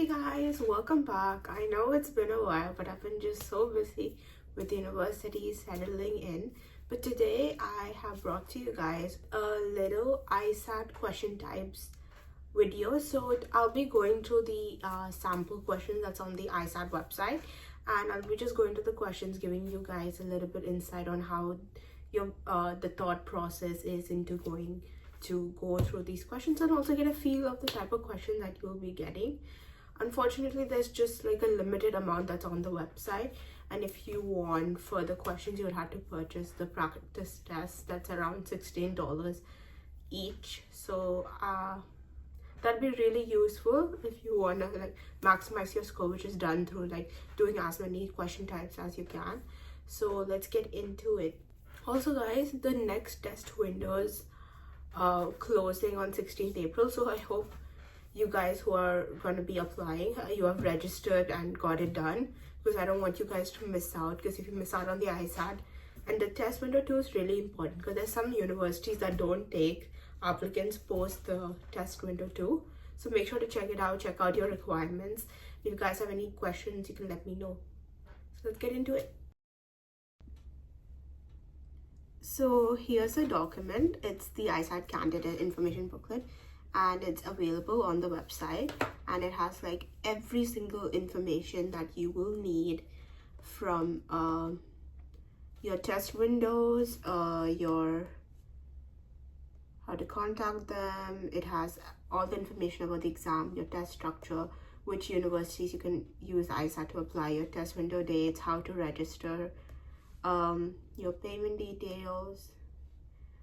Hey guys, welcome back. I know it's been a while, but I've been just so busy with university settling in. But today I have brought to you guys a little ISAT question types video. So I'll be going through the sample questions that's on the ISAT website, and I'll be just going to the questions, giving you guys a little bit insight on how your the thought process is into going to go through these questions, and also get a feel of the type of question that you'll be getting. Unfortunately, there's just like a limited amount that's on the website, and if you want further questions, you would have to purchase the practice test. That's around $16 each. So that'd be really useful if you want to like maximize your score, which is done through like doing as many question types as you can. So let's get into it. Also guys, the next test windows closing on 16th April, so I hope you guys who are going to be applying, you have registered and got it done, because I don't want you guys to miss out. Because if you miss out on the ISAT, and the test window too is really important, because there's some universities that don't take applicants post the test window too. So make sure to check it out, check out your requirements. If you guys have any questions, you can let me know. So let's get into it. So here's a document. It's the ISAT candidate information booklet, and it's available on the website, and it has like every single information that you will need from your test windows, your how to contact them. It has all the information about the exam, your test structure, which universities you can use ISAT to apply, your test window dates, how to register, your payment details,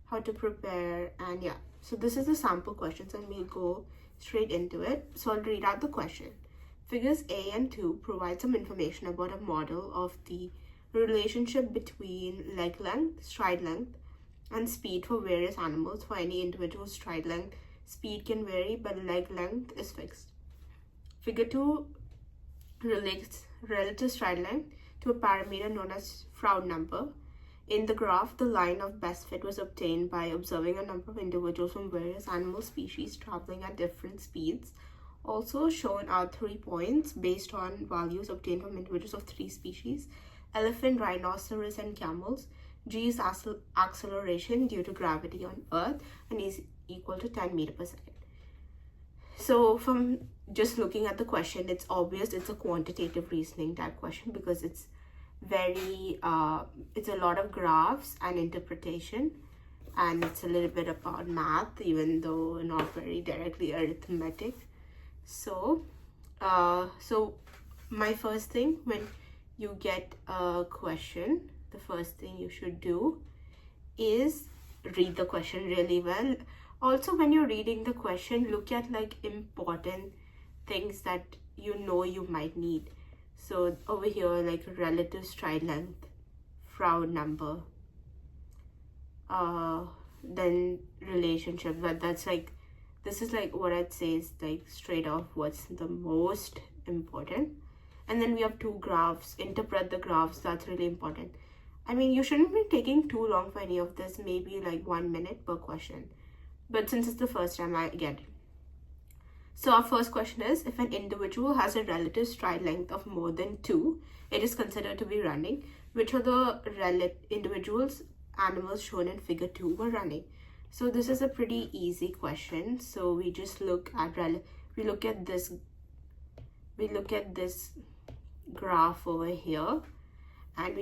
how to prepare, and yeah. So this is the sample questions, and we'll go straight into it. So I'll read out the question. Figures A and 2 provide some information about a model of the relationship between leg length, stride length, and speed for various animals. For any individual, stride length, speed can vary, but leg length is fixed. Figure 2 relates relative stride length to a parameter known as Froude number. In the graph, the line of best fit was obtained by observing a number of individuals from various animal species traveling at different speeds. Also shown are 3 points based on values obtained from individuals of 3 species: elephant, rhinoceros, and camels. G is acceleration due to gravity on Earth, and is equal to 10 meters per second. So from just looking at the question, it's obvious it's a quantitative reasoning type question, because it's very it's a lot of graphs and interpretation, and it's a little bit about math, even though not very directly arithmetic. So so my first thing, when you get a question, the first thing you should do is read the question really well. Also, when you're reading the question, look at like important things that you know you might need. So over here, like relative stride length, Froude number, then relationship. But that's like, this is like what I'd say is like straight off what's the most important. And then we have 2 graphs. Interpret the graphs. That's really important. I mean, you shouldn't be taking too long for any of this. Maybe like 1 minute per question. But since it's the first time, I get it. So our first question is, if an individual has a relative stride length of more than 2, it is considered to be running. Which of the animals shown in figure 2 were running? So this is a pretty easy question. So we just look at this graph over here, and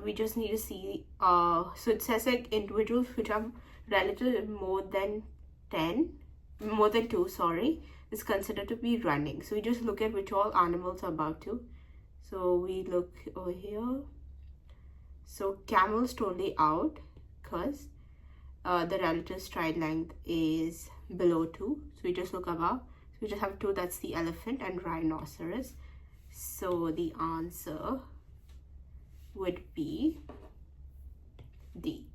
we just need to see so it says like individuals which have relative more than 2, is considered to be running. So we just look at which all animals are about to. So we look over here. So camels totally out, because the relative stride length is below 2. So we just look above. So we just have 2, that's the elephant and rhinoceros. So the answer would be D.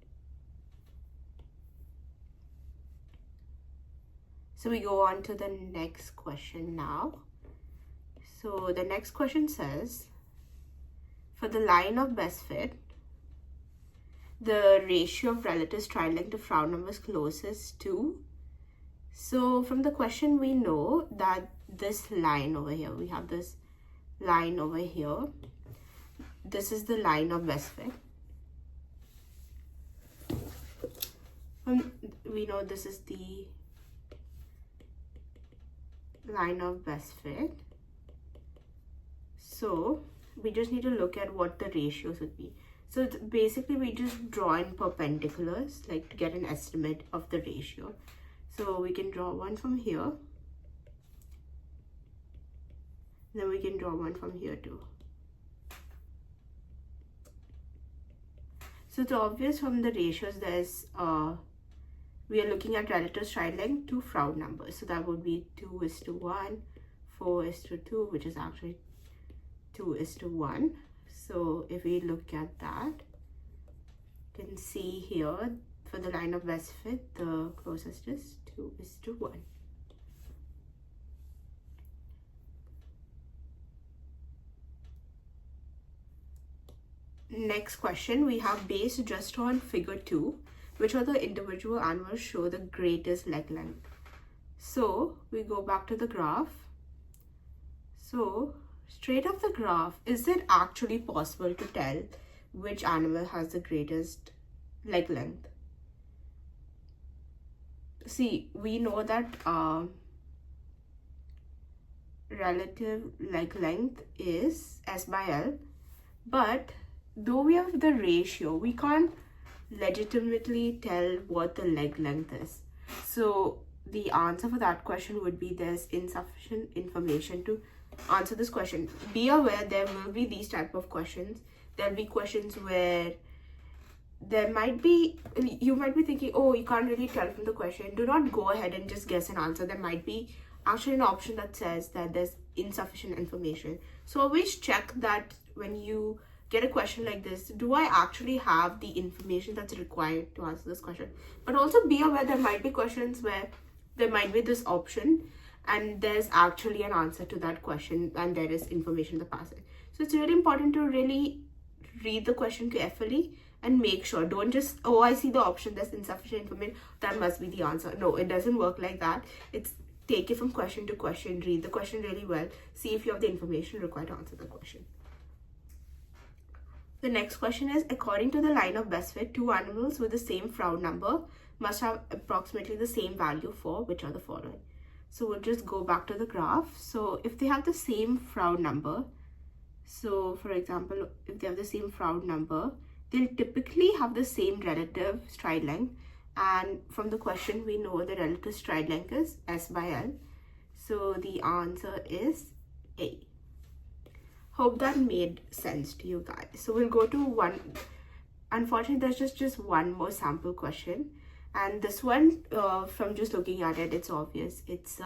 So we go on to the next question now. So the next question says, for the line of best fit, the ratio of relative stride length to Froude number is closest to. So from the question, we know that this line over here. We have this line over here. This is the line of best fit. We know this is the line of best fit. So we just need to look at what the ratios would be. So basically we just draw in perpendiculars, like to get an estimate of the ratio. So we can draw one from here. Then we can draw one from here too. So it's obvious from the ratios there's we are looking at relative stride length to Froude numbers. So that would be 2:1, 4:2, which is actually 2:1. So if we look at that, you can see here for the line of best fit, the closest is 2:1. Next question, we have based just on figure 2, which are the individual animals show the greatest leg length. So we go back to the graph. So straight off the graph, is it actually possible to tell which animal has the greatest leg length? See, we know that relative leg length is S/L, but though we have the ratio, we can't legitimately tell what the leg length is. So the answer for that question would be there's insufficient information to answer this question. Be aware there will be these type of questions. There'll be questions where there might be, you might be thinking, oh, you can't really tell from the question. Do not go ahead and just guess an answer. There might be actually an option that says that there's insufficient information. So always check that when you get a question like this, do I actually have the information that's required to answer this question? But also be aware there might be questions where there might be this option and there's actually an answer to that question and there is information in the passage. So it's really important to really read the question carefully and make sure. Don't just, oh, I see the option, there's insufficient information, that must be the answer. No, it doesn't work like that. It's take it from question to question, read the question really well, see if you have the information required to answer the question. The next question is, according to the line of best fit, two animals with the same Froude number must have approximately the same value for which are the following. So we'll just go back to the graph. So if they have the same Froude number, so for example, if they have the same Froude number, they'll typically have the same relative stride length. And from the question, we know the relative stride length is S/L. So the answer is A. Hope that made sense to you guys. So we'll go to one. Unfortunately, there's just one more sample question. And this one, from just looking at it, it's obvious. It's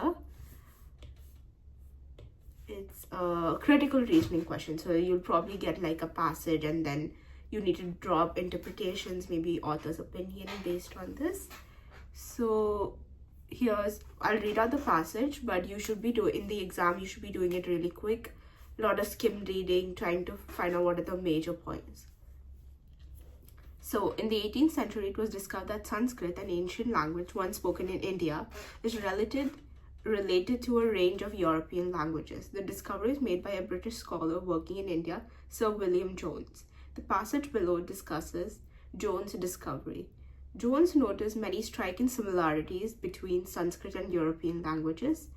a critical reasoning question. So you'll probably get like a passage and then you need to draw up interpretations, maybe author's opinion based on this. So I'll read out the passage, but you should be doing, in the exam, you should be doing it really quick. A lot of skim reading, trying to find out what are the major points. So in the 18th century, it was discovered that Sanskrit, an ancient language once spoken in India, is related to a range of European languages. The discovery is made by a British scholar working in India, Sir William Jones. The passage below discusses Jones' discovery. Jones noticed many striking similarities between Sanskrit and European languages.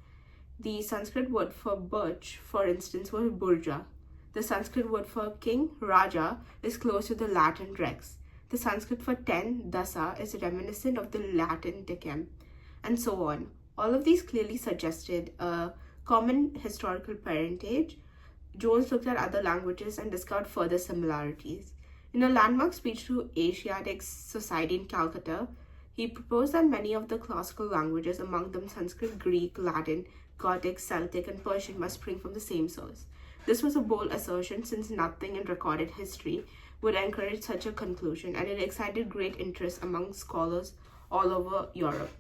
The Sanskrit word for birch, for instance, was burja. The Sanskrit word for king, raja, is close to the Latin rex. The Sanskrit for 10, dasa, is reminiscent of the Latin decem, and so on. All of these clearly suggested a common historical parentage. Jones looked at other languages and discovered further similarities. In a landmark speech to Asiatic Society in Calcutta, he proposed that many of the classical languages, among them Sanskrit, Greek, Latin, Gothic, Celtic, and Persian, must spring from the same source. This was a bold assertion, since nothing in recorded history would encourage such a conclusion, and it excited great interest among scholars all over Europe.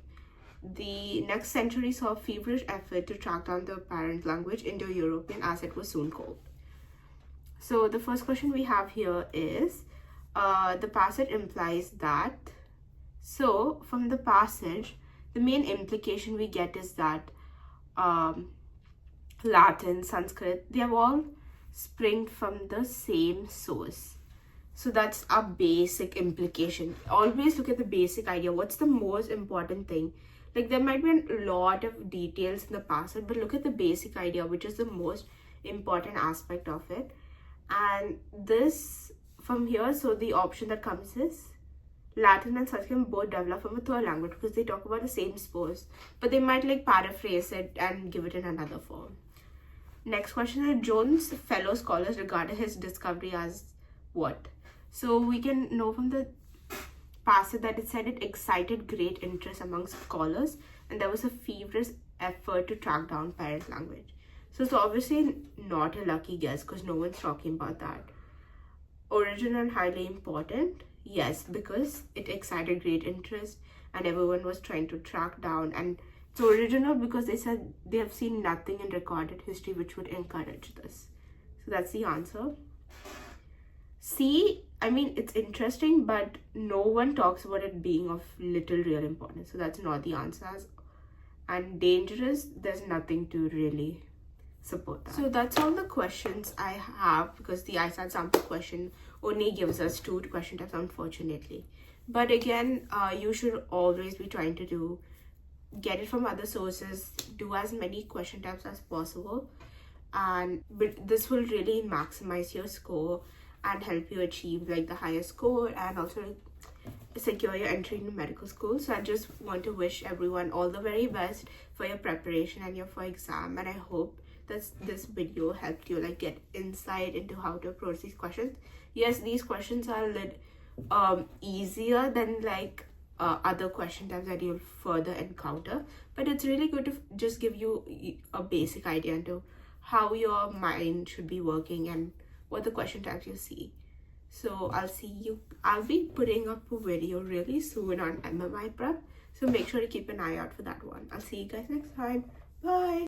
The next century saw a feverish effort to track down the parent language, Indo-European, as it was soon called. So the first question we have here is, the passage implies that, so from the passage, the main implication we get is that Latin, Sanskrit, they have all springed from the same source. So that's a basic implication. Always look at the basic idea. What's the most important thing? Like, there might be a lot of details in the passage, but look at the basic idea, which is the most important aspect of it. And this from here, so the option that comes is Latin and Sanskrit both develop from a third language because they talk about the same source, but they might like paraphrase it and give it in another form. Next question is, Jones' fellow scholars regarded his discovery as what? So we can know from the passage that it said it excited great interest among scholars and there was a feverish effort to track down parent language. So it's obviously not a lucky guess because no one's talking about that. Original and highly important, yes, because it excited great interest and everyone was trying to track down. And it's original because they said they have seen nothing in recorded history which would encourage this. So that's the answer. C, I mean, it's interesting, but no one talks about it being of little real importance. So that's not the answer. And dangerous, there's nothing to really support that. So that's all the questions I have because the ISAT sample question only gives us 2 question types, unfortunately. But again, you should always be trying to get it from other sources, do as many question types as possible, and this will really maximize your score and help you achieve like the highest score and also secure your entry into medical school. So I just want to wish everyone all the very best for your preparation and your exam, and I hope that this video helped you like get insight into how to approach these questions. Yes, these questions are a little easier than like other question types that you'll further encounter, but it's really good to just give you a basic idea into how your mind should be working and what the question types you see. So I'll be putting up a video really soon on MMI prep, so make sure to keep an eye out for that one. I'll see you guys next time. Bye.